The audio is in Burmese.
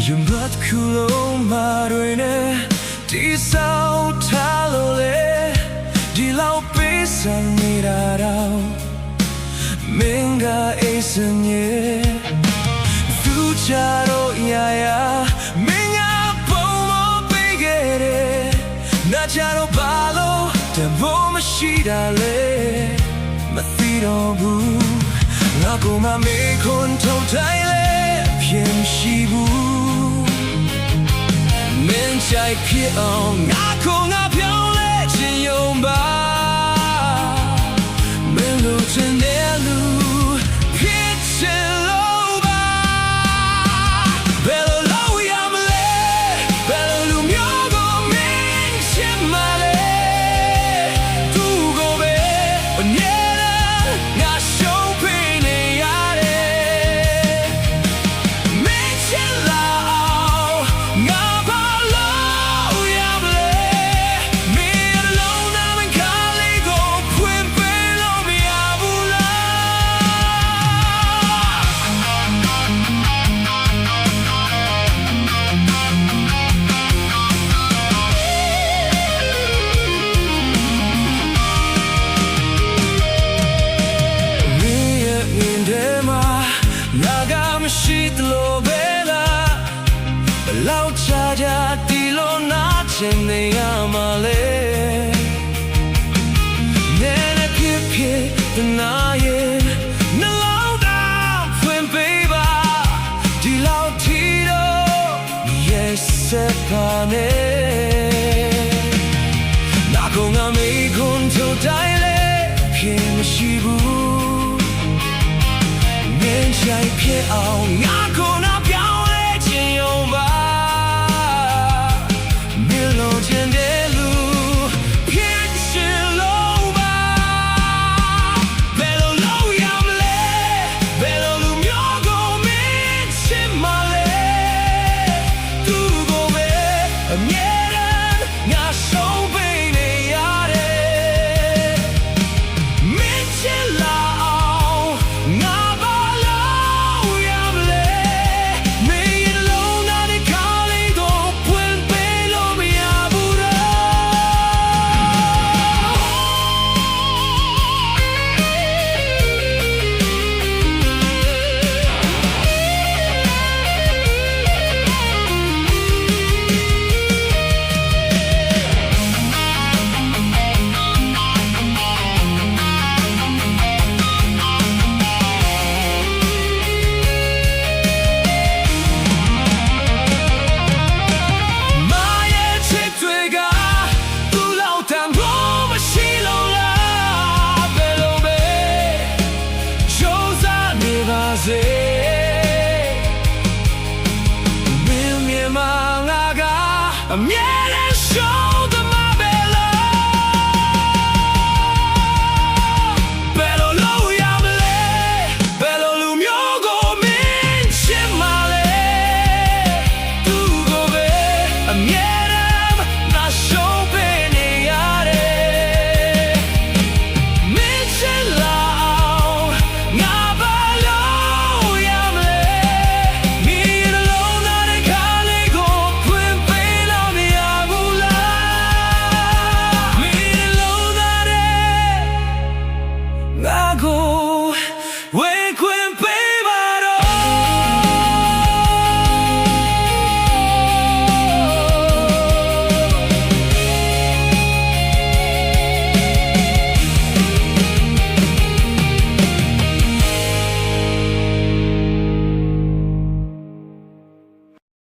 ရင်ဘတ်ခုလုံးမာတွေနဲ့ဒီဆောင်ထားလို့လေဒီလောက်ပေးစံနေတာတော့မင်းကအိမ်စင်ရဲ့သူချတော့ရာရာမင်းကပုံမပေးခဲ့တယ်နာချတော့ဘာလို့တဘောမရှိတာလဲမသိတော့ဘူးငါကမှမေးခွန်းထုတ်တိုင်းလေဖြစ်မရှိဘူးမင်းချိုက်ဖြစ်အောင်ငါပြောင်းလဲခြင်းယုံပါမင်းလိုချင်တဲ့လူဖြစ်ချင်လို့ပါဘယ်လိုလုပ်ရမလဲဘယ်လိုလူမျိုးကိုမင်းချင်မလဲသူကိုပဲအမြဲတမ်းငါရှုံးပေးနေရတယ်မင်းချင်လာအောင်ငါဘာလို့ရမလဲမင်းအလုံးနာမခါလေးကိုဖွင့်ပေးလို့မရဘူးမရှိသလိုပဲလားဘလောက်ချာချာဒီလိုနာချင်နေရမှာလဲနဲနဲ့ဖြစ်ဖြစ်တနာရဲ့နှလုံးသားဖွင့်ပေးပါဒီလောက်ထီတော့ yes ပါနဲ့နာကုန်ငါမေးခွန်းထုတ်တိုင်းလေဖြစ်မရှိဘူးမင်းချိုက်ဖြစ်အောင်ငါပြောင်းလဲခြင်းယုံပါမင်းလိုချင်တဲ့လူဖြစ်ချင်လို့ပါဘယ်လိုလုပ်ရမလဲဘယ်လိုလူမျိုးကိုမင်းချင်မလဲသူကိုပဲအမြဲတမ်းငါရှုံးပေးနေရတယ်မင်းချင်လာအောင်ငါမင်းမြင်မှာငါကအမြဲ